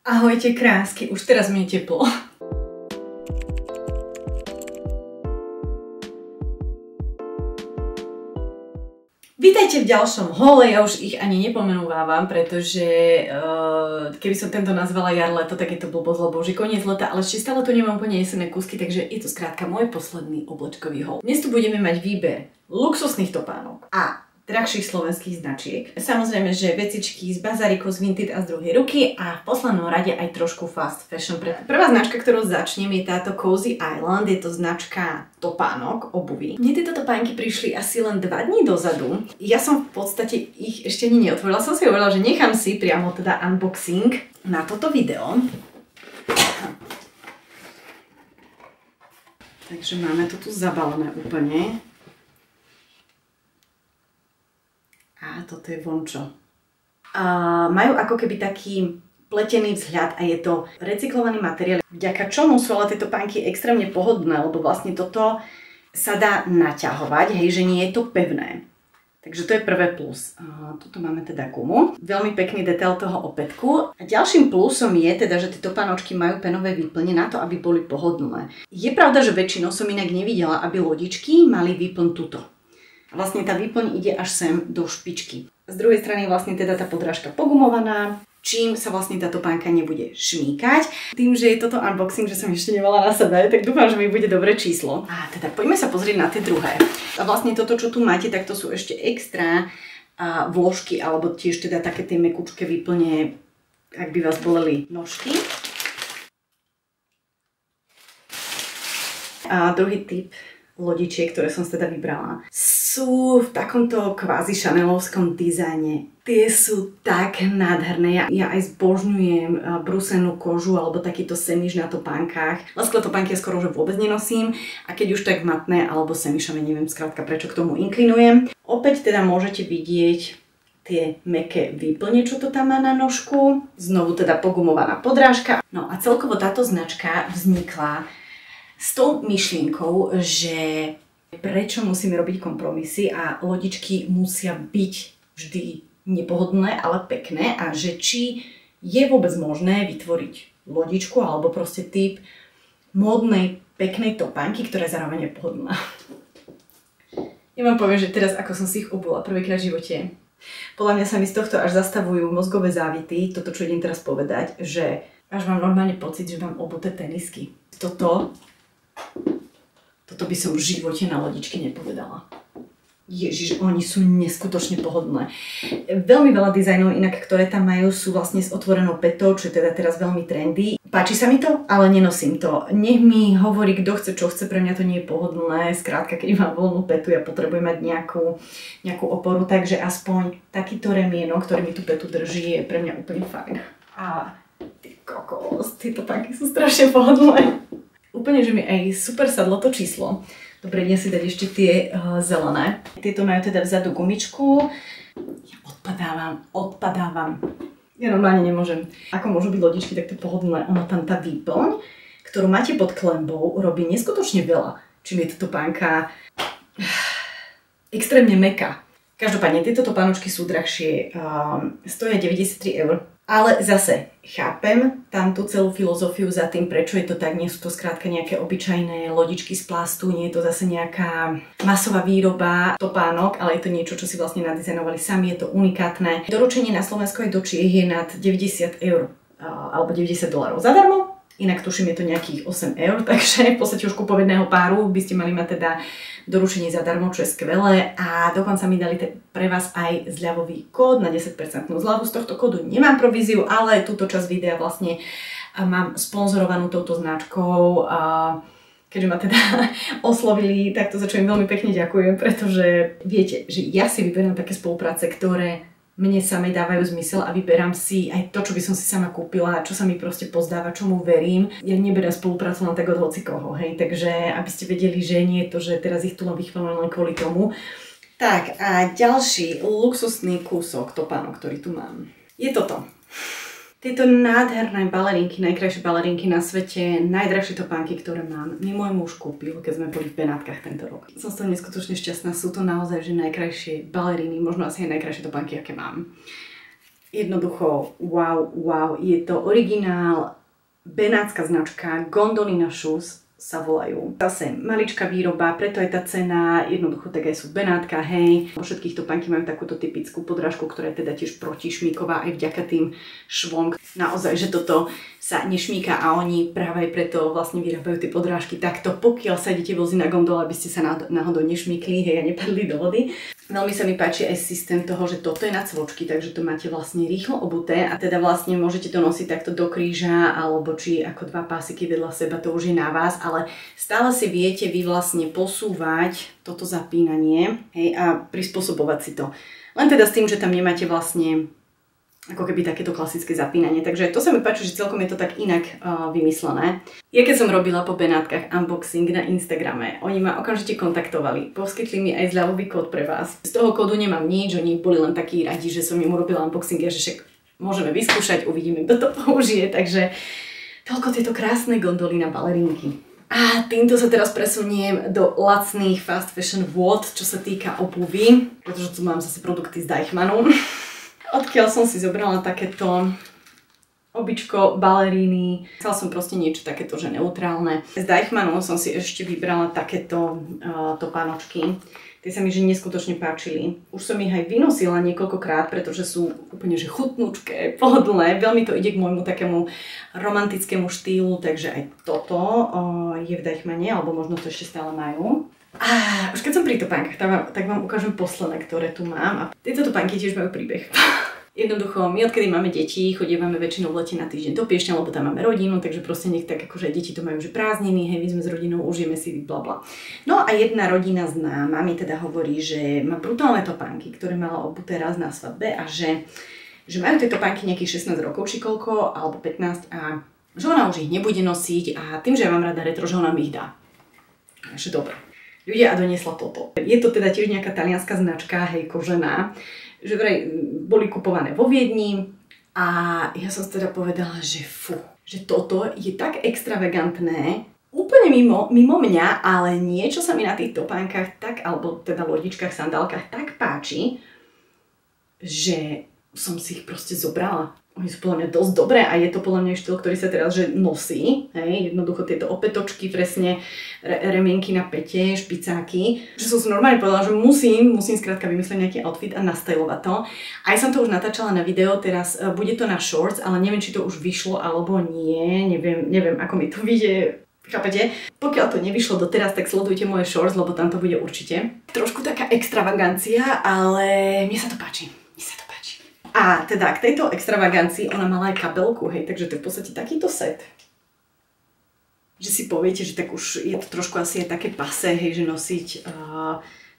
Ahojte krásky, už teraz mi je teplo. Vítajte v ďalšom hole, ja už ich ani nepomenúvávam, pretože keby som tento nazvala jar leto, tak je to blbosť, lebo už je koniec leta, ale ešte stále tu nemám úplne jesenné kúsky, takže je to skrátka môj posledný oblečkový hol. Dnes tu budeme mať výber luxusných topánok a drahších slovenských značiek. Samozrejme, že vecičky z bazariku, z Vinted a z druhej ruky a v poslednom rade aj trošku fast fashion. Prvá značka, ktorú začnem, je táto Cozy Island. Je to značka topánok, obuvy. Mne tieto topánky prišli asi len 2 dní dozadu. Ja som v podstate ich ešte ani neotvorila. Som si hovorila, že nechám si priamo teda unboxing na toto video. Takže máme to tu zabalené úplne. A toto je vončo. Majú ako keby taký pletený vzhľad a je to recyklovaný materiál, vďaka čomu sú ale tieto topánky extrémne pohodlné, lebo vlastne toto sa dá naťahovať, hej, že nie je to pevné. Takže to je prvé plus. Tuto máme teda gumu. Veľmi pekný detail toho opätku. A ďalším plusom je teda, že tie topánočky majú penové výplne na to, aby boli pohodlné. Je pravda, že väčšinou som inak nevidela, aby lodičky mali výplň tuto. Vlastne tá výplň ide až sem do špičky. Z druhej strany vlastne teda tá podrážka pogumovaná, čím sa vlastne tá topánka nebude šmýkať. Tým, že je toto unboxing, že som ešte nemala na sebe, tak dúfam, že mi bude dobré číslo. A teda poďme sa pozrieť na tie druhé. A vlastne toto, čo tu máte, tak to sú ešte extra vložky, alebo tiež teda také tie mekučké výplne, ak by vás boleli nožky. A druhý typ lodičiek, ktoré som teda vybrala, sú v takomto kvázi šanelovskom dizajne. Tie sú tak nádherné. Ja aj zbožňujem brúsenú kožu alebo takýto semiž na topánkach. Lesklé topánky ja skoro že vôbec nenosím a keď už tak matné alebo semišové, neviem skrátka prečo k tomu inklinujem. Opäť teda môžete vidieť tie mäkké výplne, čo to tam má na nožku. Znovu teda pogumovaná podrážka. No a celkovo táto značka vznikla s tou myšlienkou, že prečo musíme robiť kompromisy a lodičky musia byť vždy nepohodlné, ale pekné a že či je vôbec možné vytvoriť lodičku alebo proste typ módnej, peknej topánky, ktorá je zároveň pohodlná. Ja vám poviem, že teraz ako som si ich obula prvýkrát v živote, podľa mňa sa mi z tohto až zastavujú mozgové závity, toto čo idem teraz povedať, že až mám normálne pocit, že mám obuté tenisky. Toto by som v živote na lodičky nepovedala. Ježiš, oni sú neskutočne pohodlné. Veľmi veľa dizajnov inak, ktoré tam majú, sú vlastne s otvorenou petou, čo je teda teraz veľmi trendy. Páči sa mi to, ale nenosím to. Nech mi hovorí, kto chce, čo chce, pre mňa to nie je pohodlné. Skrátka, keď mám voľnú petu, ja potrebujem mať nejakú oporu, takže aspoň takýto remienok, ktorý mi tú petu drží, je pre mňa úplne fajn. A ty kokos, tieto topánky sú strašne pohodlné. Úplne, že mi aj super sadlo to číslo. Dobre, idem si dať ešte tie zelené. Tieto majú teda vzadu gumičku. Ja odpadávam. Ja normálne nemôžem. Ako môžu byť lodičky takto pohodlné? Ono tam tá výplň, ktorú máte pod klembou, robí neskutočne veľa. Čím je to topánka extrémne mäkká. Každopádne, tieto topánočky sú drahšie. Stoja 93 €. Ale zase chápem tam tú celú filozofiu za tým, prečo je to tak. Nie sú to skrátka nejaké obyčajné lodičky z plastu, nie je to zase nejaká masová výroba topánok, ale je to niečo, čo si vlastne nadizajnovali sami, je to unikátne. Doručenie na Slovensku aj do Čiech je nad 90 € alebo $90 zadarmo. Inak tuším, je to nejakých 8 €, takže v podstate už kupovedného páru by ste mali mať teda doručenie zadarmo, čo je skvelé. A dokonca mi dali pre vás aj zľavový kód na 10% zľavu. Z tohto kódu nemám províziu, ale túto časť videa vlastne mám sponzorovanú touto značkou. Keďže ma teda oslovili, tak to za čo im veľmi pekne ďakujem, pretože viete, že ja si vyberám také spolupráce, ktoré mne samej dávajú zmysel a vyberám si aj to, čo by som si sama kúpila, čo sa mi proste pozdáva, čomu verím. Ja neberiem spoluprácu len tak od hocikoho, hej, takže aby ste vedeli, že nie je to, že teraz ich tu len vychválim len kvôli tomu. Tak a ďalší luxusný kúsok topánok, ktorý tu mám, je toto. Tieto nádherné balerinky, najkrajšie balerinky na svete, najdrahšie topánky, ktoré mám, mi môj muž kúpil, keď sme boli v Benátkach tento rok. Som z toho neskutočne šťastná, sú to naozaj že najkrajšie baleríny, možno asi aj najkrajšie topánky, aké mám. Jednoducho, wow, je to originál, benátska značka, Gondolina Shoes sa volajú. Zase maličká výroba, preto je tá cena, jednoducho tak aj sú v Benátkach, hej. Vo všetkých topánky majú takúto typickú podrážku, ktorá je teda tiež protišmíková aj vďaka tým švom. Naozaj, že toto sa nešmíka a oni práve preto vlastne vyrábajú tie podrážky takto, pokiaľ sa idete voziť na gondole, aby ste sa náhodou nešmykli, hej, a nepadli do vody. Veľmi sa mi páči aj systém toho, že toto je na cvočky, takže to máte vlastne rýchlo obuté a teda vlastne môžete to nosiť takto do kríža alebo či ako dva pásiky vedľa seba, to už je na vás, ale stále si viete vy vlastne posúvať toto zapínanie, hej, a prispôsobovať si to. Len teda s tým, že tam nemáte vlastne ako keby takéto klasické zapínanie. Takže to sa mi páči, že celkom je to tak inak vymyslené. Ja keď som robila po Benátkach unboxing na Instagrame, oni ma okamžite kontaktovali, poskytli mi aj zľavový kód pre vás. Z toho kódu nemám nič, oni boli len takí radi, že som im urobila unboxing a že však môžeme vyskúšať, uvidíme, kto to použije. Takže toľko tieto krásne gondoly na balerínky. A týmto sa teraz presuniem do lacných fast fashion vôd, čo sa týka obuvy, pretože tu mám zase produkty z Deichmannu. Odkiaľ som si zobrala takéto običko, baleríny. Chcela som proste niečo takéto, že neutrálne. Z Deichmannu som si ešte vybrala takéto topánočky. Tie sa mi že neskutočne páčili. Už som ich aj vynosila niekoľkokrát, pretože sú úplne že chutnúčké, pohodlné. Veľmi to ide k môjmu takému romantickému štýlu, takže aj toto je v Deichmanne, alebo možno to ešte stále majú. A už keď som pri topánkach, tak vám ukážem posledné, ktoré tu mám. A tieto topánky tiež majú príbeh. Jednoducho, my odkedy máme deti, chodívame väčšinou v lete na týždeň do Piešťan, lebo tam máme rodinu, takže proste nech tak akože deti to majú že prázdniny, hej, my sme s rodinou, užijeme si blabla. No a jedna rodina známa mi teda hovorí, že má brutálne topánky, ktoré mala obuté raz na svadbe a že majú tie topánky nejakých 16 rokov či koľko, alebo 15 a že ona už ich nebude nosiť a tým, že ja mám rada retro, že ona mi ich dá. Takže dobre. Ľudia, a doniesla toto. Je to teda tiež nejaká talianská značka, hej, kožená, že vraj boli kupované vo Viedni a ja som teda povedala, že fú, že toto je tak extravagantné, úplne mimo mňa, ale niečo sa mi na tých topánkach tak, alebo teda lodičkách, sandálkach tak páči, že som si ich proste zobrala. Oni sú podľa mňa dosť dobré a je to podľa mňa štýl, ktorý sa teraz že nosí. Hej? Jednoducho tieto opätočky, presne remienky na pete, špicáky. Že som si normálne povedala, že musím skrátka vymyslieť nejaký outfit a nastylovať to. Aj som to už natáčala na video, teraz bude to na shorts, ale neviem, či to už vyšlo alebo nie. Neviem ako mi to vyjde. Chápete? Pokiaľ to nevyšlo doteraz, tak sledujte moje shorts, lebo tam to bude určite. Trošku taká extravagancia, ale mne sa to páči. A teda k tejto extravagancii ona mala aj kabelku, hej, takže to je v podstate takýto set. Že si poviete, že tak už je to trošku asi aj také pase, hej, že nosiť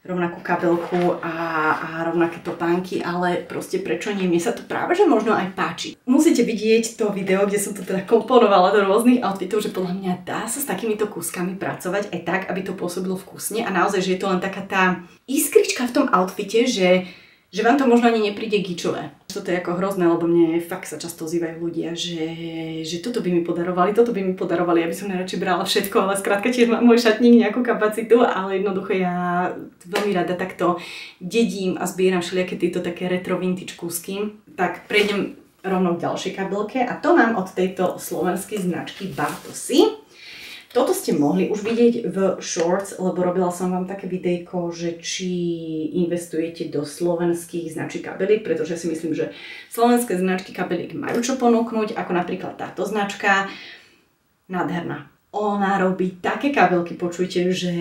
rovnakú kabelku a rovnaké topánky, ale proste prečo nie? Mne sa to práve že možno aj páči. Musíte vidieť to video, kde som to teda komponovala do rôznych outfitov, že podľa mňa dá sa s takýmito kúskami pracovať aj tak, aby to pôsobilo vkusne a naozaj, že je to len taká tá iskrička v tom outfite, že vám to možno ani nepríde gičové. Toto je ako hrozné, lebo mne fakt sa často ozývajú ľudia, že toto by mi podarovali, ja by som najradšej brala všetko, ale skrátka tiež mám môj šatník nejakú kapacitu, ale jednoducho ja veľmi rada takto dedím a zbieram všelijaké tieto také retro vintage kúsky. Tak prejdem rovno k ďalšej kabelke a to mám od tejto slovenskej značky Bartosy. Toto ste mohli už vidieť v shorts, lebo robila som vám také videjko, že či investujete do slovenských značiek kabeliek, pretože si myslím, že slovenské značky kabeliek majú čo ponúknuť, ako napríklad táto značka. Nádherná. Ona robí také kabelky, počujte, že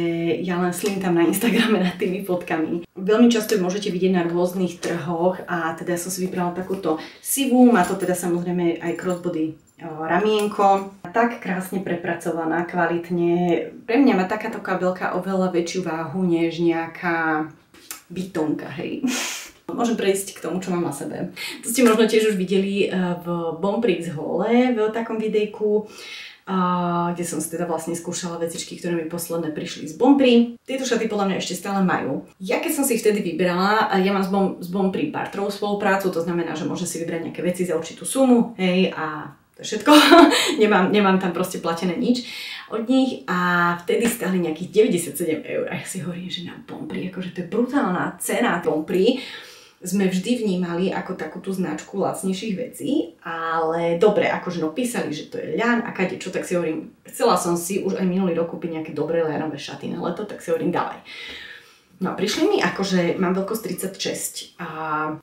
ja len slintam na Instagrame nad tými fotkami. Veľmi často ju môžete vidieť na rôznych trhoch a teda som si vybrala takúto sivú, má to teda samozrejme aj crossbody ramienko. Tak krásne prepracovaná, kvalitne. Pre mňa má takáto kabelka oveľa väčšiu váhu než nejaká bytonka, hej. Môžem prejsť k tomu, čo mám na sebe. To ste možno tiež už videli v Bomprix hole v takom videjku, kde som si teda vlastne skúšala vecičky, ktoré mi posledné prišli z Bompri. Tieto šaty podľa mňa ešte stále majú. Ja keď som si ich vtedy vybrala, ja mám z Bompri barterovú spoluprácu, to znamená, že môžem si vybrať nejaké veci za určitú sumu, hej, a to je všetko. nemám tam proste platené nič od nich a vtedy stáli nejakých 97 eur a ja si hovorím, že na Bompri, akože to je brutálna cena Bompri. sme vždy vnímali ako takú tú značku lacnejších vecí, ale dobre, akože no písali, že to je ľan a kadečo, tak si hovorím, chcela som si už aj minulý rok kúpiť nejaké dobré ľanové šaty na leto, tak si hovorím, dávaj. No a prišli mi akože mám veľkosť 36 a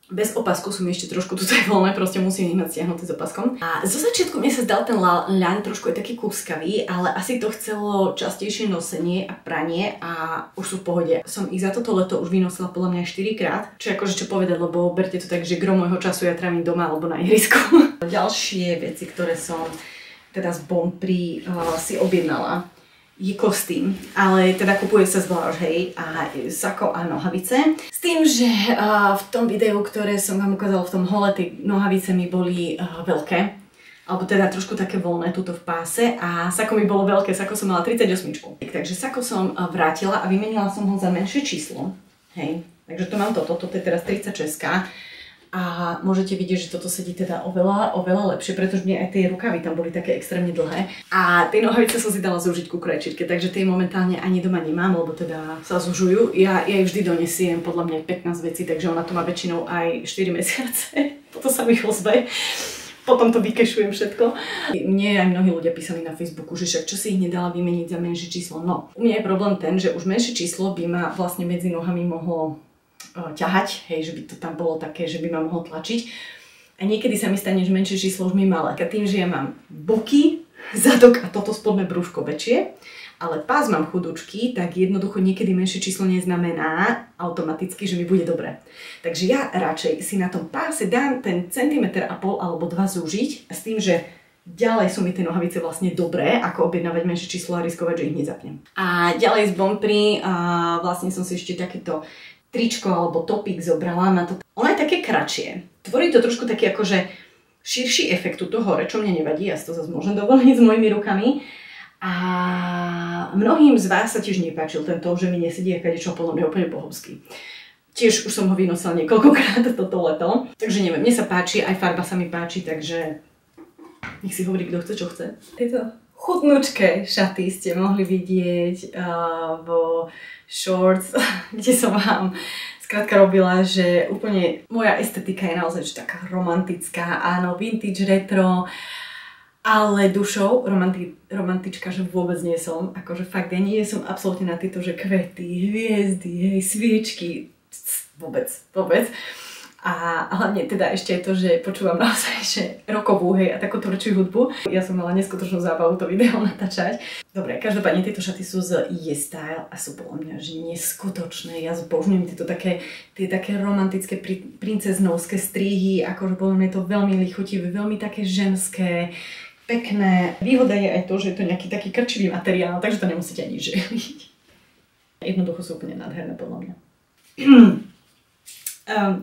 bez opasku sú mi ešte trošku tu voľné, proste musím ich mať stiahnuté s opaskom. A zo začiatku mne sa zdal ten ľan trošku je taký kúskavý, ale asi to chcelo častejšie nosenie a pranie a už sú v pohode. Som ich za toto leto už vynosila podľa mňa 4 krát, čo akože čo povedať, lebo berte to tak, že gro môjho času ja trávim doma alebo na ihrisku. Ďalšie veci, ktoré som teda z Bonprix si objednala, je kostým, ale teda kupuje sa zvlášť, hej, a sako a nohavice. S tým, že v tom videu, ktoré som vám ukázala v tom hole, tie nohavice mi boli veľké, alebo teda trošku také voľné tuto v páse a sako mi bolo veľké, sako som mala 38. Takže sako som vrátila a vymenila som ho za menšie číslo, hej. Takže to mám toto je teraz 36. A môžete vidieť, že toto sedí teda oveľa lepšie, pretože mne aj tie rukavy tam boli také extrémne dlhé. A tie nohavice som si dala zúžiť ku krajčitke, takže tie momentálne ani doma nemám, lebo teda sa zužujú. Ja ich vždy donesiem, podľa mňa 15 vecí, takže ona to má väčšinou aj 4 mesiace. Potom sa mi ozve. Potom to vykešujem všetko. Mne aj mnohí ľudia písali na Facebooku, že však čo si ich nedala vymeniť za menšie číslo. No, u mňa je problém ten, že už menšie číslo by ma vlastne medzi nohami mohlo ťahať, hej, že by to tam bolo také, že by ma mohol tlačiť. A niekedy sa mi stane, že menšie číslo už mi malé. A tým, že ja mám boky, zadok a toto spodné brúško väčšie, ale pás mám chudučký, tak jednoducho niekedy menšie číslo neznamená automaticky, že mi bude dobre. Takže ja radšej si na tom páse dám ten 1,5 cm alebo 2 zúžiť a s tým, že ďalej sú mi tie nohavice vlastne dobré, ako objednávať menšie číslo a riskovať, že ich nezapnem. A ďalej z Bonprix vlastne som si ešte takéto tričko alebo topík zobrala na to. Ono je také kratšie. Tvorí to trošku taký akože širší efekt tuto hore, čo mne nevadí, ja si to zase môžem dovoliť s mojimi rukami. A mnohým z vás sa tiež nepáčil tento, že mi nesedí akadečo podľa mňa úplne bohovský. Tiež už som ho vynosila niekoľkokrát toto leto. Takže neviem, mne sa páči, aj farba sa mi páči, takže nech si hovorí, kto chce, čo chce. Tieto chutnúčké šaty ste mohli vidieť vo shorts, kde som vám skrátka robila, že úplne moja estetika je naozaj taká romantická, áno, vintage, retro, ale dušou romantička, že vôbec nie som, akože fakt, ja nie som absolútne na tieto, že kvety, hviezdy, hej, sviečky, vôbec. A hlavne teda ešte je to, že počúvam naozaj, že rockovú, hej, a takú tvrdšiu hudbu. Ja som mala neskutočnú zábavu to video natáčať. Dobre, každopádne tieto šaty sú z YesStyle a sú podľa mňa, že neskutočné. Ja zbožňujem tie také romantické princeznovské strihy, akože podľa mňa je to veľmi lichotivé, veľmi také ženské, pekné. Výhoda je aj to, že je to nejaký taký krčivý materiál, takže to nemusíte ani želiť. Jednoducho sú úplne nádherné podľa mňa.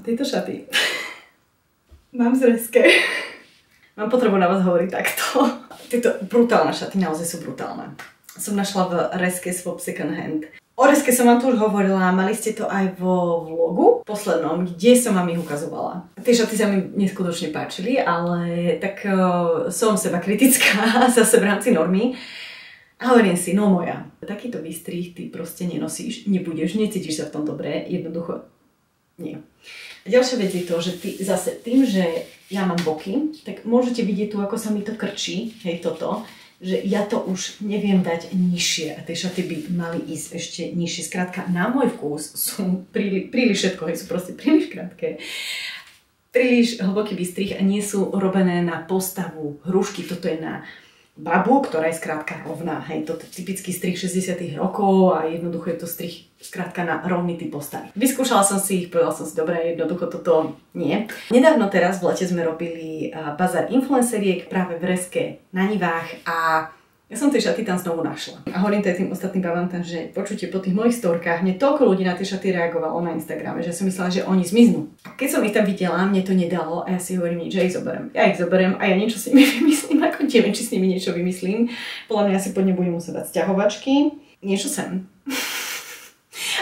Tieto šaty mám z Reske. Mám potrebu na vás hovoriť takto. Tieto brutálne šaty naozaj sú brutálne. Som našla v Reske Swap Second Hand. O Reske som vám tu už hovorila, mali ste to aj vo vlogu poslednom, kde som vám ich ukazovala. Tie šaty sa mi neskutočne páčili, ale tak som seba kritická zase v rámci normy. A hovorím si, no moja, takýto výstrih ty proste nenosíš, nebudeš, necítiš sa v tom dobre, jednoducho nie. A ďalšia vec je to, že zase tým, že ja mám boky, tak môžete vidieť tu, ako sa mi to krčí, hej, toto, že ja to už neviem dať nižšie a tie šaty by mali ísť ešte nižšie. Skrátka, na môj vkus sú príliš všetko, hej, sú proste príliš krátke. Príliš hlboký výstrih a nie sú robené na postavu hrušky, toto je na babu, ktorá je skrátka rovná. Hej, toto je typický strih 60. rokov a jednoducho je to strih skrátka na rovný typ postavy. Vyskúšala som si ich, povedala som si, dobre, jednoducho toto nie. Nedávno teraz v lete sme robili bazar influenceriek práve v Reske na Nivách a ja som tie šaty tam znovu našla. A hovorím to aj tým ostatným babám, že počujte, po tých mojich storkách mne toľko ľudí na tie šaty reagovalo na Instagrame, že som myslela, že oni zmiznú. A keď som ich tam videla, mne to nedalo a ja si hovorím, že ich zoberiem. Ja ich zoberiem a ja niečo s nimi vymyslím, ako neviem, či s nimi niečo vymyslím. Podľa mňa si pod ne budem musieť dať sťahovačky, niečo sem.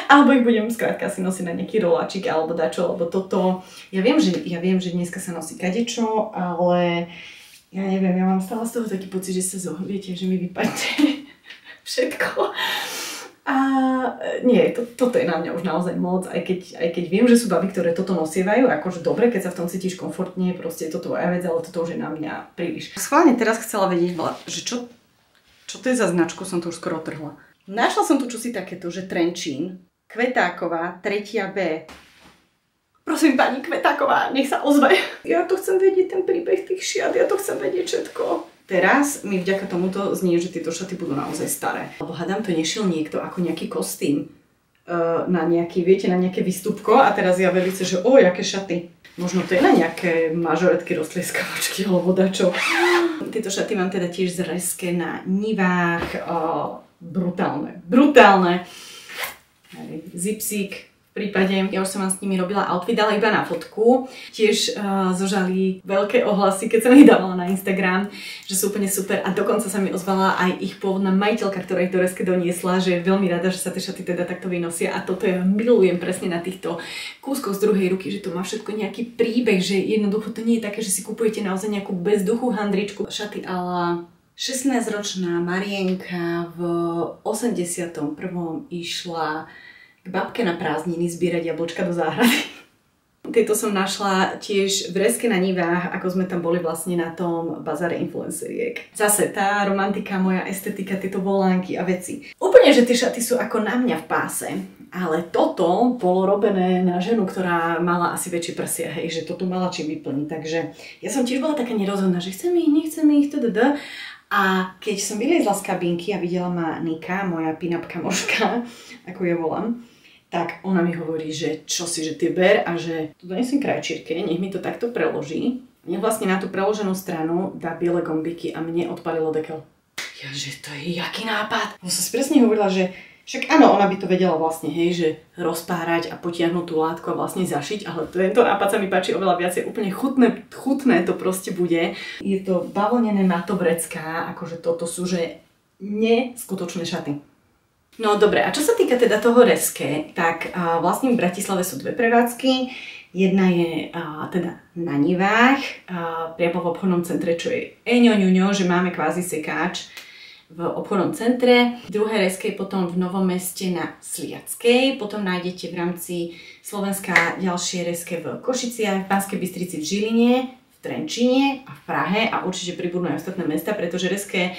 Alebo ich budem skrátka si nosiť na nejaký roláčik alebo dačo, alebo toto. Ja viem, že dneska sa nosí kadečo, ale ja neviem, ja mám stále z toho taký pocit, že sa viete, že mi vypadne všetko. A nie, toto je na mňa už naozaj moc, aj keď viem, že sú baby, ktoré toto nosievajú, akože dobre, keď sa v tom cítiš komfortne, proste je to tvoja vec, ale toto už je na mňa príliš. Schválne teraz chcela vedieť, že čo to je za značku, som to už skoro otrhla. Našla som tu čosi takéto, že Trenčín, Kvetáková, 3B. Prosím, pani Kvetáková, nech sa ozve. Ja to chcem vedieť, ten príbeh tých šiat, ja to chcem vedieť všetko. Teraz mi vďaka tomuto znie, že tieto šaty budú naozaj staré. Lebo hádam, to nešiel niekto ako nejaký kostým na nejaký, viete, na nejaké výstupko a teraz ja velice, že jaké šaty. Možno to je na nejaké mažoretky, roztlieskavačky alebo dačo. Tieto šaty mám teda tiež z Reske na nivách. Brutálne. Zipsík. V prípade, ja už som vám s nimi robila outfit, ale iba na fotku. Tiež zožali veľké ohlasy, keď som ich dávala na Instagram, že sú úplne super a dokonca sa mi ozvala aj ich pôvodná majiteľka, ktorá ich do Reske doniesla, že je veľmi rada, že sa tie šaty teda takto vynosia a toto ja milujem presne na týchto kúskoch z druhej ruky, že to má všetko nejaký príbeh, že jednoducho to nie je také, že si kupujete naozaj nejakú bezduchú handričku. Šaty ala 16-ročná Marienka v 81. išla k babke na prázdniny zbierať jablčka do záhrady. Tieto som našla tiež v Reske na nivách, ako sme tam boli vlastne na tom bazáre influenceriek. Zase tá romantika, moja estetika, tieto volánky a veci. Úplne, že tie šaty sú ako na mňa v páse, ale toto bolo robené na ženu, ktorá mala asi väčšie prsia, hej, že toto mala čím vyplniť. Takže ja som tiež bola taká nerozhodná, že chcem ich, nechcem ich, tdd. A keď som vyliezla z kabinky a videla ma Nika, moja pin-up kamoška, ako ja volám, tak ona mi hovorí, že čo si, že ty ber a že to donesiem krajčírke, nech mi to takto preloží. Mne vlastne na tú preloženú stranu dá biele gombiky a mne odpalilo dekel. Ja, že to je jaký nápad? Ja som si presne hovorila, že však áno, ona by to vedela vlastne, hej, že rozpárať a potiahnuť tú látku a vlastne zašiť, ale tento nápad sa mi páči oveľa viacej, úplne chutné to proste bude. Je to bavlnené matovrecká, akože toto sú, že neskutočné šaty. No dobre, a čo sa týka teda toho Reske, tak vlastne v Bratislave sú dve prevádzky. Jedna je teda na nivách, priamo v obchodnom centre, čo je eňoňuňo, že máme kvázi sekáč v obchodnom centre. Druhé Reske je potom v Novom Meste na Sliackej, potom nájdete v rámci Slovenska ďalšie Reske v Košiciach, v Banskej Bystrici, v Žiline, v Trenčíne a v Prahe a určite pribudnú aj ostatné mesta, pretože Reske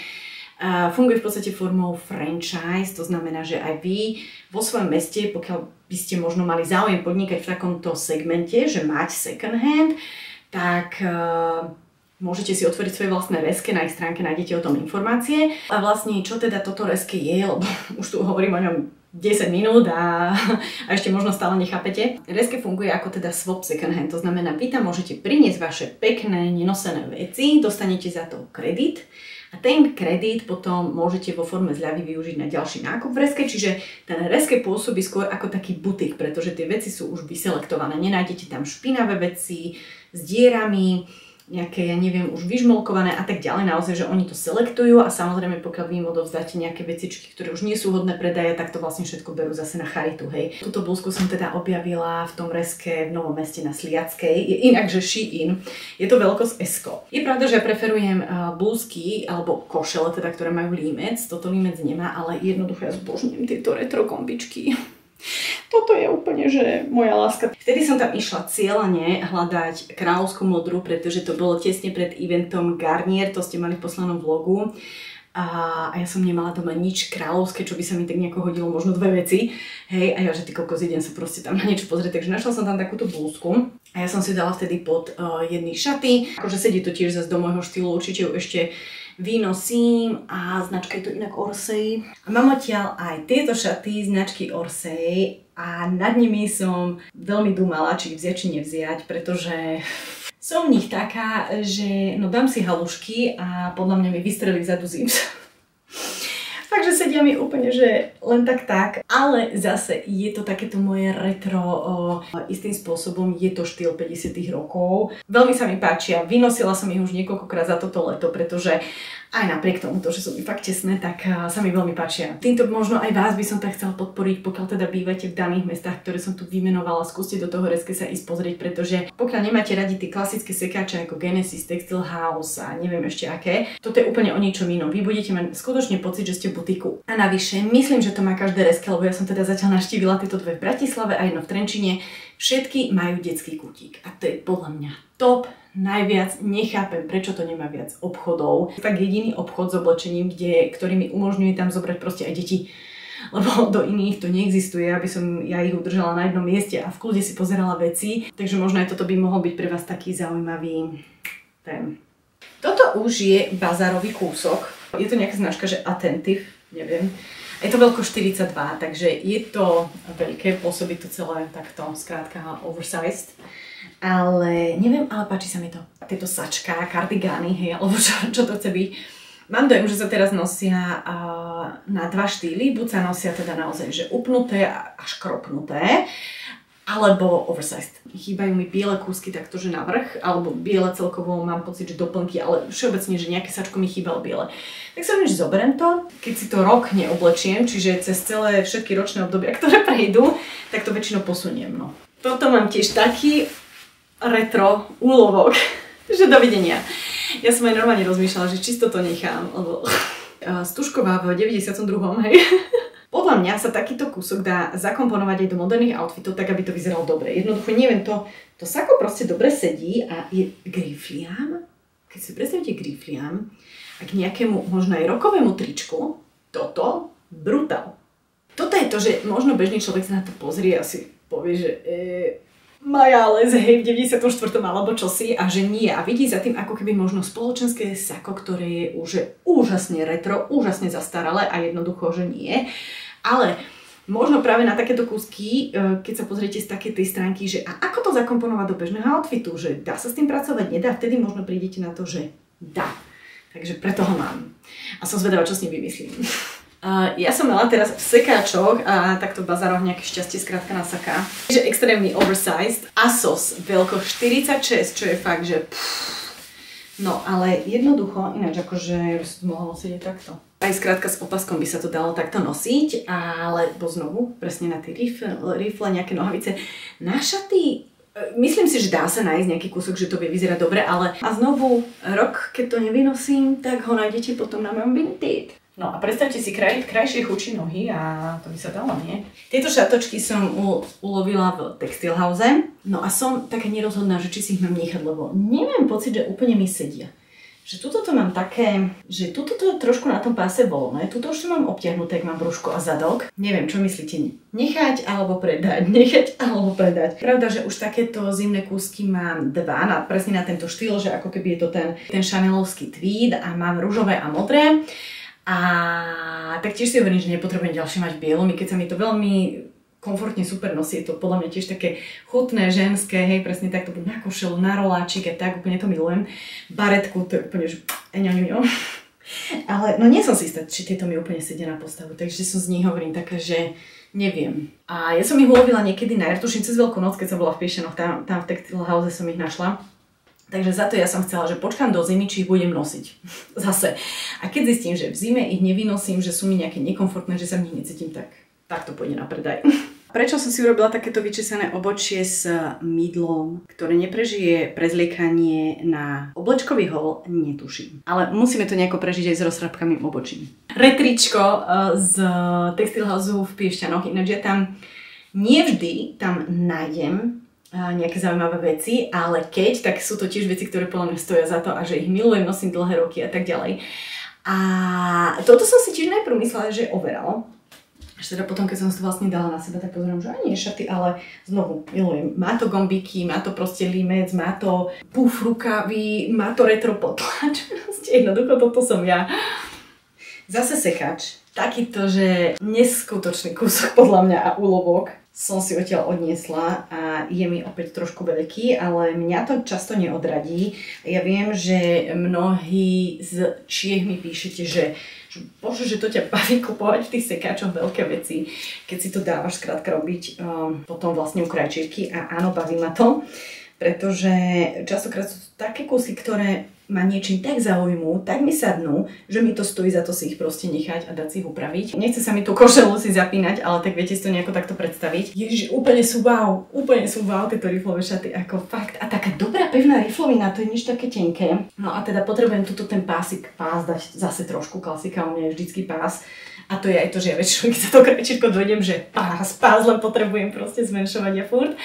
funguje v podstate formou franchise, to znamená, že aj vy vo svojom meste, pokiaľ by ste možno mali záujem podnikať v takomto segmente, že mať second hand, tak môžete si otvoriť svoje vlastné Reske, na ich stránke nájdete o tom informácie. A vlastne čo teda toto Reske je, lebo už tu hovorím o ňom 10 minút a ešte možno stále nechápete. Reske funguje ako teda swap second hand, to znamená, vy tam môžete priniesť vaše pekné, nenosené veci, dostanete za to kredit. A ten kredit potom môžete vo forme zľavy využiť na ďalší nákup v Reske, čiže ten Reske pôsobí skôr ako taký butik, pretože tie veci sú už vyselektované. Nenájdete tam špinavé veci s dierami, nejaké, ja neviem, už vyžmolkované a tak ďalej. Naozaj, že oni to selektujú a samozrejme, pokiaľ vy im odovzdáte nejaké vecičky, ktoré už nie sú hodné predaja, tak to vlastne všetko berú zase na charitu, hej. Túto blúzku som teda objavila v tom Reske v Novom Meste na Sliackej. Je inak, že Shein. Je to veľkosť S-ko. Je pravda, že ja preferujem blúzky alebo košele, teda, ktoré majú límec. Toto límec nemá, ale jednoducho ja zbožňujem tieto retro kombičky. Toto je úplne, že moja láska. Vtedy som tam išla cieľane hľadať kráľovskú modru, pretože to bolo tesne pred eventom Garnier, to ste mali v poslednom vlogu. A ja som nemala doma nič kráľovské, čo by sa mi tak nejako hodilo, možno dve veci. Hej, a ja, že ty kokos, idem sa proste tam na niečo pozrieť, takže našla som tam takúto blúzku. A ja som si dala vtedy pod jedny šaty. Akože sedí to tiež zase do môjho štýlu, určite ju ešte vynosím a značka je to inak Orsay. A mám odtiaľ aj tieto šaty značky Orsay a nad nimi som veľmi dumala, či ich vziať, či nevziať, pretože som v nich taká, že no dám si halušky a podľa mňa mi vystrelí vzadu zips. Takže sedia mi úplne, že len tak, ale zase je to takéto moje retro, istým spôsobom je to štýl 50. rokov. Veľmi sa mi páčia, vynosila som ich už niekoľkokrát za toto leto, pretože aj napriek tomu, že sú mi fakt tesné, tak sa mi veľmi páčia. Týmto možno aj vás by som tak chcela podporiť, pokiaľ teda bývate v daných mestách, ktoré som tu vymenovala, skúste do toho Reskesa ísť pozrieť, pretože pokiaľ nemáte radi tie klasické sekáče ako Genesis, Textile House a neviem ešte aké, toto je úplne o ničom inom. Vy budete mať skutočne pocit, že ste v butiku. A navyše, myslím, že to má každé Reske, lebo ja som teda zatiaľ navštívila tieto dve v Bratislave a jedno v Trenčine. Všetky majú detský kútik a to je podľa mňa top. Najviac nechápem, prečo to nemá viac obchodov. Fakt jediný obchod s oblečením, ktorý mi umožňuje tam zobrať proste aj deti. Lebo do iných to neexistuje, aby som ja ich udržala na jednom mieste a v kľude si pozerala veci. Takže možno aj toto by mohol byť pre vás taký zaujímavý ten. Toto už je bazárový kúsok. Je to nejaká značka, že Attentive, neviem. Je to veľko 42, takže je to veľké, pôsobí to celé takto, skrátka oversized. Ale neviem, ale páči sa mi to. Tieto sačka, kardigány, hej, alebo čo to chce byť. Mám dojem, že sa teraz nosia na dva štýly. Buď sa nosia teda naozaj, že upnuté až kropnuté, alebo oversized. Chýbajú mi biele kúsky takto, že na vrch, alebo biele celkovo mám pocit, že doplnky, ale všeobecne, že nejaké sačko mi chýbalo biele. Tak sa že zoberiem to, keď si to rok neoblečiem, čiže cez celé všetky ročné obdobia, ktoré prejdú, tak to väčšinou posuniem. No. Toto mám tiež taký retro úlovok, že dovidenia. Ja som aj normálne rozmýšľala, že čisto to nechám, lebo Stužková v 92. hej. Podľa mňa sa takýto kúsok dá zakomponovať aj do moderných outfitov, tak aby to vyzeralo dobre. Jednoducho neviem, to sako proste dobre sedí a je grifliam. Keď si predstavíte grifliam a k nejakému možno aj rokovému tričku, toto brutál. Toto je to, že možno bežný človek sa na to pozrie a si povie, že Maja les, hej, v 94. alebo čosi a že nie. A vidí za tým ako keby možno spoločenské sako, ktoré je už úžasne retro, úžasne zastaralé a jednoducho, že nie. Ale možno práve na takéto kúsky, keď sa pozriete z takej tej stránky, že a ako to zakomponovať do bežného outfitu, že dá sa s tým pracovať, nedá, vtedy možno prídete na to, že dá. Takže preto ho mám. A som zvedavá, čo s ním vymyslím. Ja som mala teraz v sekáčoch a takto v bazároch nejaké šťastie skrátka na saká. Že extrémny oversized. Asos veľko 46, čo je fakt, že no ale jednoducho, ináč akože by som mohla nosiť aj takto. Aj skrátka s opaskom by sa to dalo takto nosiť, ale znovu presne na tie rifle, nejaké nohavice. Na šaty, myslím si, že dá sa nájsť nejaký kúsok, že to vie vyzerať dobre, ale a znovu rok, keď to nevynosím, tak ho nájdete potom na mojom Vinted. No a predstavte si krajšie chučí nohy a to by sa dalo, nie? Tieto šatočky som ulovila v Textile House. No a som taká nerozhodná, že či si ich mám nechať, lebo nemám pocit, že úplne mi sedia. Že tuto to mám také, že tuto to je trošku na tom páse voľné, tuto už to mám obtiahnuté, ak mám brúško a zadok. Neviem, čo myslíte? Nechať alebo predať? Nechať alebo predať? Pravda, že už takéto zimné kúsky mám dva, presne na tento štýl, že ako keby je to ten chanelovský tweed a mám ružové a modré. A taktiež si hovorím, že nepotrebujem ďalšie mať bielom, keď sa mi to veľmi komfortne super nosí, je to podľa mňa tiež také chutné, ženské, hej, presne takto na košelu, na roláčik a tak, úplne to milujem. Baretku, to je úplne, že ale no nie som si istá, či tieto mi úplne sedia na postavu, takže som z nich hovorím taká, že neviem. A ja som ich ulovila niekedy na tuším cez Veľkú noc, keď som bola v Piešťanoch, tam v Textile House som ich našla. Takže za to ja som chcela, že počkám do zimy, či ich budem nosiť. Zase. A keď zistím, že v zime ich nevynosím, že sú mi nejaké nekomfortné, že sa v nich necítim, tak to pôjde na predaj. Prečo som si urobila takéto vyčesané obočie s mydlom, ktoré neprežije prezliekanie na oblečkový hol, netuším. Ale musíme to nejako prežiť aj s rozhrabkami obočím. Retričko z Textile House v Piešťanoch, ináč ja tam nevždy tam nájdem nejaké zaujímavé veci, ale keď, tak sú to tiež veci, ktoré podľa mňa stoja za to a že ich milujem, nosím dlhé roky a tak ďalej. A toto som si tiež najprv myslela, že je overall. Až teda potom, keď som to vlastne dala na seba, tak pozerám, že ani nie šaty, ale znovu milujem. Má to gombíky, má to proste límec, má to puf rukavy, má to retro potlač. Jednoducho toto som ja. Zase sekáč. Takýto, že neskutočný kúsok podľa mňa a úlovok som si odtiaľ odniesla a je mi opäť trošku veľký, ale mňa to často neodradí. Ja viem, že mnohí z Čiech mi píšete, že bože, že to ťa baví kupovať v tých sekáčoch veľké veci, keď si to dávaš skrátka robiť potom vlastne u krajčírky a áno, baví ma to, pretože častokrát sú to také kusy, ktoré ma niečím tak zaujmú, tak mi sadnú, že mi to stojí za to si ich proste nechať a dať si ich upraviť. Nechce sa mi tú košelu si zapínať, ale tak viete si to nejako takto predstaviť. Ježiš, úplne sú wow tieto riflové šaty, ako fakt. A taká dobrá pevná riflovina, to je nič také tenké. No a teda potrebujem tuto ten pás dať zase trošku, klasika, u mňa je vždycky pás. A to je aj to, že ja väčšinou, keď sa to krečírko dojdem, že pás, len potrebujem proste zmenšovať a furt.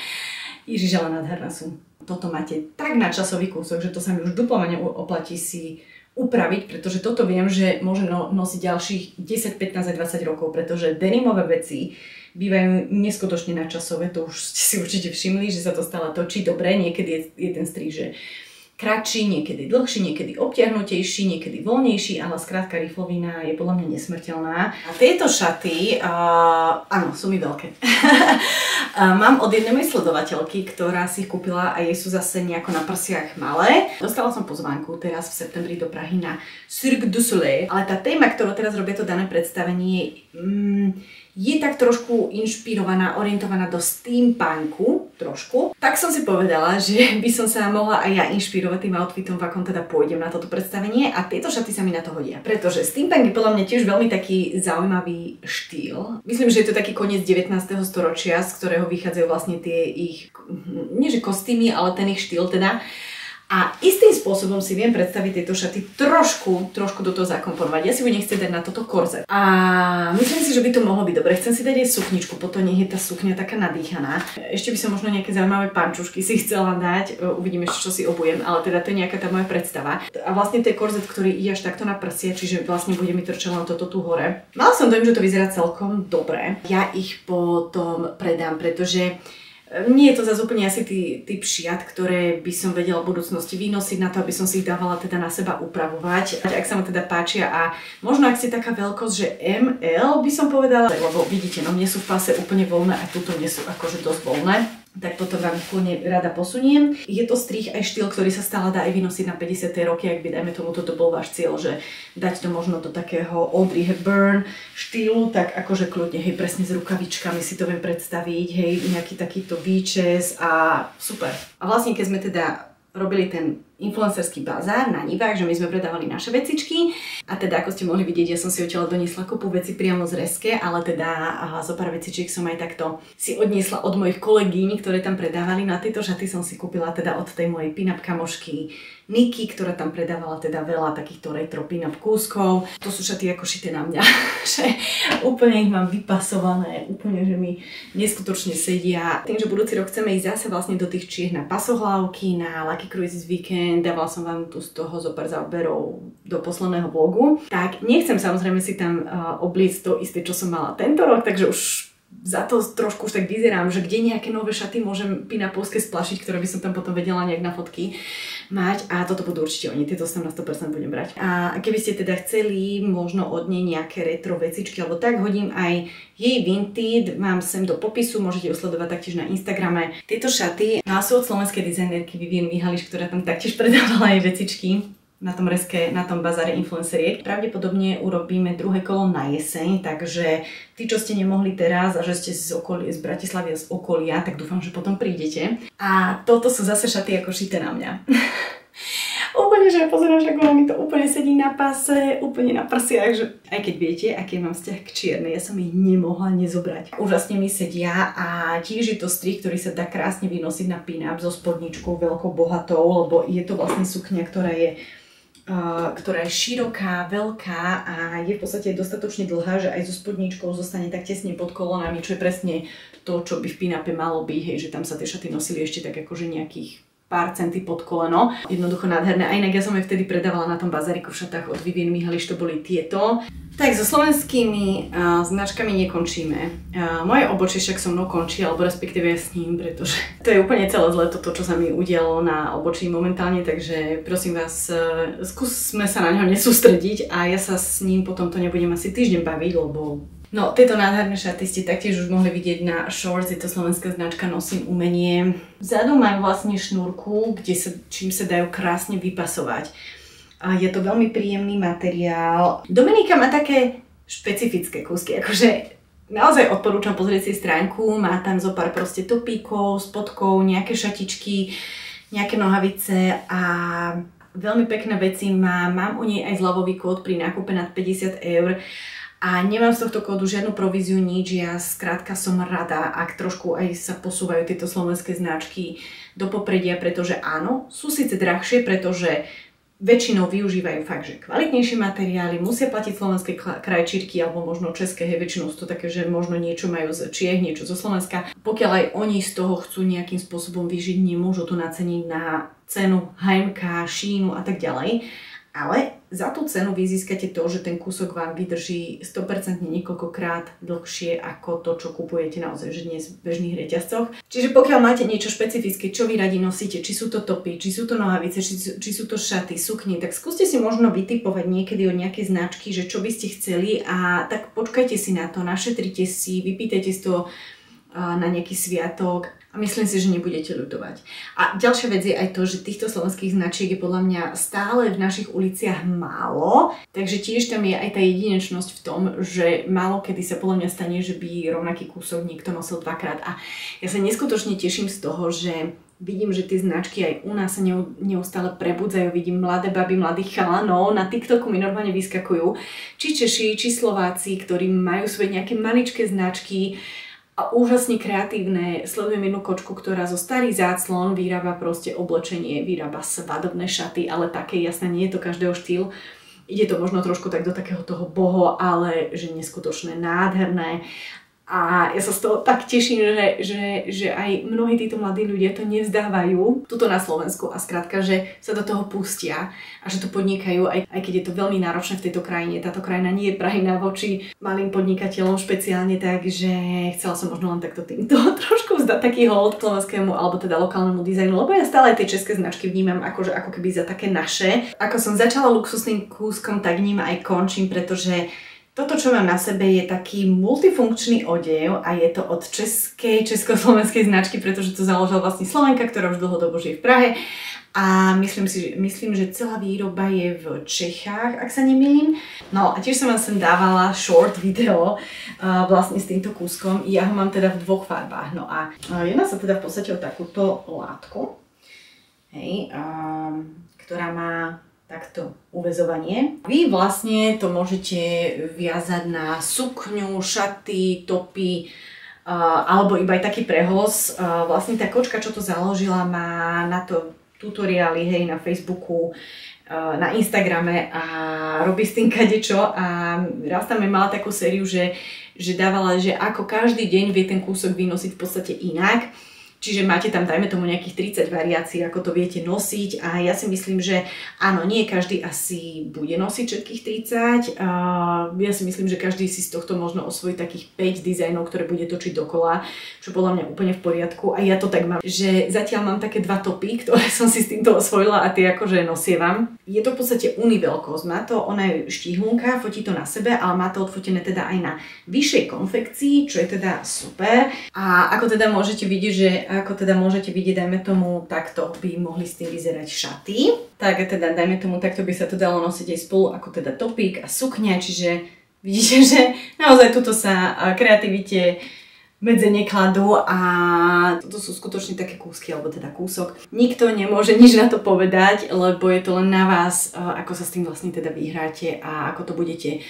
Ježiš, ale nádherná sú. Toto máte tak na časový kúsok, že to sa mi už duplomane oplatí si upraviť, pretože toto viem, že môže nosiť ďalších 10, 15 a 20 rokov, pretože denimové veci bývajú neskutočne nadčasové, to už ste si určite všimli, že sa to stále točí dobre, niekedy je ten strih, že kratší, niekedy dlhší, niekedy obtiahnutejší, niekedy voľnejší, ale skrátka riflovina je podľa mňa nesmrteľná. A tieto šaty, áno, sú mi veľké. Mám od jednej mojej sledovateľky, ktorá si ich kúpila a jej sú zase nejako na prsiach malé. Dostala som pozvánku teraz v septembri do Prahy na Cirque du Soleil, ale tá téma, ktorú teraz robia to dané predstavenie, je tak trošku inšpirovaná, orientovaná do steampunku, trošku. Tak som si povedala, že by som sa mohla aj ja inšpirovať tým outfitom, v akom teda pôjdem na toto predstavenie a tieto šaty sa mi na to hodia. Pretože steampunk je podľa mňa tiež veľmi taký zaujímavý štýl. Myslím, že je to taký koniec 19. storočia, z ktorého vychádzajú vlastne tie ich, nie že kostýmy, ale ten ich štýl teda. A istým spôsobom si viem predstaviť tieto šaty trošku do toho zakomponovať. Ja si budem chcieť dať na toto korzet. A myslím si, že by to mohlo byť dobre. Chcem si dať aj sukničku, potom nech je tá sukňa taká nadýchaná. Ešte by som možno nejaké zaujímavé pančušky si chcela dať. Uvidíme, čo si obujem, ale teda to je nejaká tá moja predstava. A vlastne to je korzet, ktorý ide až takto na prsia, čiže vlastne bude mi trčať len toto tu hore. Mala som dojem, že to vyzerá celkom dobre. Ja ich potom predám, pretože nie je to zase úplne asi typ šiat, ktoré by som vedela v budúcnosti vynosiť na to, aby som si ich dávala teda na seba upravovať. Ak sa ma teda páčia a možno ak ste taká veľkosť, že ML by som povedala, lebo vidíte, no mne sú v páse úplne voľné a tuto nie sú akože dosť voľné. Tak potom vám kľudne rada posuniem. Je to strih aj štýl, ktorý sa stále dá aj vynosiť na 50. roky, ak by dajme tomu toto bol váš cieľ, že dať to možno do takého Audrey Hepburn štýlu, tak akože kľudne, hej, presne s rukavičkami si to viem predstaviť, hej, nejaký takýto výčes a super. A vlastne keď sme teda robili ten influencerský bazár na Nivách, že my sme predávali naše vecičky a teda ako ste mohli vidieť, ja som si odtiaľ doniesla kopu veci priamo z Reske, ale teda zo pár vecičiek som aj takto si odniesla od mojich kolegyň, ktoré tam predávali. No a tieto šaty som si kúpila teda od tej mojej pin-up kamošky Niky, ktorá tam predávala teda veľa takýchto retro pin-up kúskov. To sú šaty ako šité na mňa, že úplne ich mám vypasované, úplne, že mi neskutočne sedia. Tým, že budúci rok chceme ísť zase vlastne do tých Čiech na pasohlávky, na Lucky Cruises Weekend, dávala som vám tu z toho zo pár záberov do posledného vlogu. Tak nechcem samozrejme si tam obliecť to isté, čo som mala tento rok, takže už za to trošku už tak vyzerám, že kde nejaké nové šaty môžem pinapovské splašiť, ktoré by som tam potom vedela nejak na fotky mať a toto budú určite oni, tieto tam na 100% budem brať. A keby ste teda chceli možno od nej nejaké retro vecičky alebo tak, hodím aj jej Vinted, mám sem do popisu, môžete ju sledovať taktiež na Instagrame. Tieto šaty sú od slovenskej dizajnerky Vivien Mihališ, ktorá tam taktiež predávala jej vecičky na tom Reske, na tom bazáre influenceriek. Pravdepodobne urobíme druhé kolo na jeseň, takže tí, čo ste nemohli teraz a že ste z Bratislavy a z okolia, tak dúfam, že potom prídete. A toto sú zase šaty ako šité na mňa. Úplne, že pozerám, že mi to úplne sedí na páse, úplne na prsiach, že aj keď viete, aký mám vzťah k čiernej, ja som ich nemohla nezobrať. Úžasne mi sedia a tiež je to strih, ktorý sa dá krásne vynosiť na pin-up so spodničkou veľkou bohatou, lebo je to vlastne sukňa, ktorá je široká, veľká a je v podstate dostatočne dlhá, že aj so spodníčkou zostane tak tesne pod kolonami, čo je presne to, čo by v pin-upe malo byť, hej, že tam sa tie šaty nosili ešte tak akože nejakých pár centy pod koleno. Jednoducho nádherné. A inak ja som aj vtedy predávala na tom bazáriku v šatách od Vivien Mihališ, to boli tieto. Tak so slovenskými značkami nekončíme. Moje obočie však so mnou končí, alebo respektíve s ním, pretože to je úplne celé zlé toto, čo sa mi udialo na obočí momentálne, takže prosím vás, skúsme sa na ňo nesústrediť a ja sa s ním potom to nebudem asi týždeň baviť, lebo no, tieto nádherné šaty ste taktiež už mohli vidieť na Shorts, je to slovenská značka Nosím umenie. Vzadu majú vlastne šnúrku, čím sa dajú krásne vypasovať. A je to veľmi príjemný materiál. Dominika má také špecifické kúsky, akože naozaj odporúčam pozrieť si stránku, má tam zo pár proste topíkov, spodkov, nejaké šatičky, nejaké nohavice a veľmi pekné veci má, mám u nej aj zľavový kód pri nákupe nad 50 eur a nemám z tohto kódu žiadnu províziu, nič, ja skrátka som rada, ak trošku aj sa posúvajú tieto slovenské značky do popredia, pretože áno, sú síce drahšie, pretože väčšinou využívajú fakt, že kvalitnejšie materiály, musia platiť slovenské krajčírky alebo možno české, hej, väčšinou sú to také, že možno niečo majú z Čiech, niečo zo Slovenska. Pokiaľ aj oni z toho chcú nejakým spôsobom vyžiť, nemôžu to naceniť na cenu H&M, Sheinu a tak ďalej. Ale za tú cenu vy získate to, že ten kúsok vám vydrží 100% niekoľkokrát dlhšie ako to, čo kupujete naozaj že dnes v bežných reťazcoch. Čiže pokiaľ máte niečo špecifické, čo vy radi nosíte, či sú to topy, či sú to nohavice, či sú to šaty, sukni, tak skúste si možno vytipovať niekedy od nejakej značky, že čo by ste chceli a tak počkajte si na to, našetrite si, vypýtajte si to na nejaký sviatok a myslím si, že nebudete ľutovať. A ďalšia vec je aj to, že týchto slovenských značiek je podľa mňa stále v našich uliciach málo, takže tiež tam je aj tá jedinečnosť v tom, že málo kedy sa podľa mňa stane, že by rovnaký kúsok niekto nosil dvakrát a ja sa neskutočne teším z toho, že vidím, že tie značky aj u nás sa neustále prebudzajú, vidím mladé baby, mladých chalanov, na TikToku mi normálne vyskakujú, či Češi, či Slováci, ktorí majú svoje nejaké maličké značky, a úžasne kreatívne. Sledujem jednu kočku, ktorá zo starých záclon vyrába proste oblečenie, vyrába svadobné šaty, ale také jasné, nie je to každého štýl. Ide to možno trošku tak do takého toho boho, ale že neskutočné, nádherné. A ja sa z toho tak teším, že aj mnohí títo mladí ľudia to nevzdávajú tuto na Slovensku a skrátka, že sa do toho pustia a že to podnikajú, aj keď je to veľmi náročné v tejto krajine. Táto krajina nie je prahýna voči malým podnikateľom špeciálne, takže chcela som možno len takto týmto trošku vzdať taký hold slovenskému alebo teda lokálnemu dizajnu, lebo ja stále tie české značky vnímam ako keby za také naše. Ako som začala luxusným kúskom, tak ním aj končím, pretože toto, čo mám na sebe, je taký multifunkčný odev a je to od československej značky, pretože to založila vlastne Slovenka, ktorá už dlhodobo žije v Prahe a myslím, že celá výroba je v Čechách, ak sa nemýlim. No a tiež som vám sem dávala short video vlastne s týmto kúskom. Ja ho mám teda v dvoch farbách. No a jedná sa teda v podstate o takúto látku, hej, ktorá má takto uväzovanie. Vy vlastne to môžete viazať na sukňu, šaty, topy alebo iba aj taký prehoz. Vlastne tá kočka, čo to založila, má na to tutoriály, hej, na Facebooku, na Instagrame a robí s tým kadečo a raz tam mala takú sériu, že dávala, že ako každý deň vie ten kúsok vynosiť v podstate inak. Čiže máte tam, dajme tomu, nejakých 30 variácií, ako to viete nosiť a ja si myslím, že áno, nie každý asi bude nosiť všetkých 30. Ja si myslím, že každý si z tohto možno osvojí takých 5 dizajnov, ktoré bude točiť dokola, čo podľa mňa úplne v poriadku. A ja to tak mám, že zatiaľ mám také 2 topy, ktoré som si s týmto osvojila a tie akože nosievam. Je to v podstate univeľkosť, má to, ona je štíhlunka, fotí to na sebe, ale má to odfotené teda aj na vyššej konfekcii, čo je teda super. A ako teda môžete vidieť, dajme tomu, takto by mohli s tým vyzerať šaty. Tak teda, dajme tomu, takto by sa to dalo nosiť aj spolu, ako teda topík a sukňa, čiže vidíte, že naozaj tuto sa kreativite medze nekladú a toto sú skutočne také kúsky, alebo teda kúsok. Nikto nemôže nič na to povedať, lebo je to len na vás, ako sa s tým vlastne teda vyhráte a ako to budete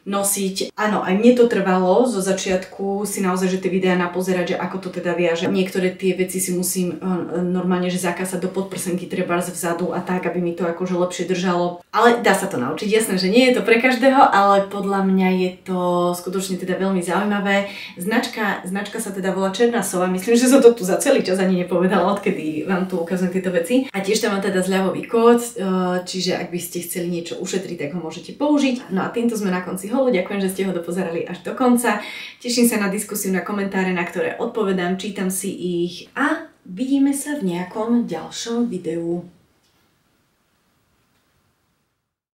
nosiť. Áno, aj mne to trvalo zo začiatku si naozaj, že tie videá napozerať, že ako to teda viaže. Niektoré tie veci si musím normálne, že zakásať do podprsenky, trebárs vzadu a tak, aby mi to akože lepšie držalo. Ale dá sa to naučiť, jasné, že nie je to pre každého, ale podľa mňa je to skutočne teda veľmi zaujímavé. Značka sa teda volá Černá sova, myslím, že som to tu za celý čas ani nepovedala, odkedy vám tu ukazujem tieto veci. A tiež tam mám teda zľavový kód, čiže ak by ste chceli niečo ušetriť, tak ho môžete použiť. No a týmto sme na konci holu. Ďakujem, že ste ho dopozerali až do konca. Teším sa na diskusiu, na komentáre, na ktoré odpovedám, čítam si ich a vidíme sa v nejakom ďalšom videu.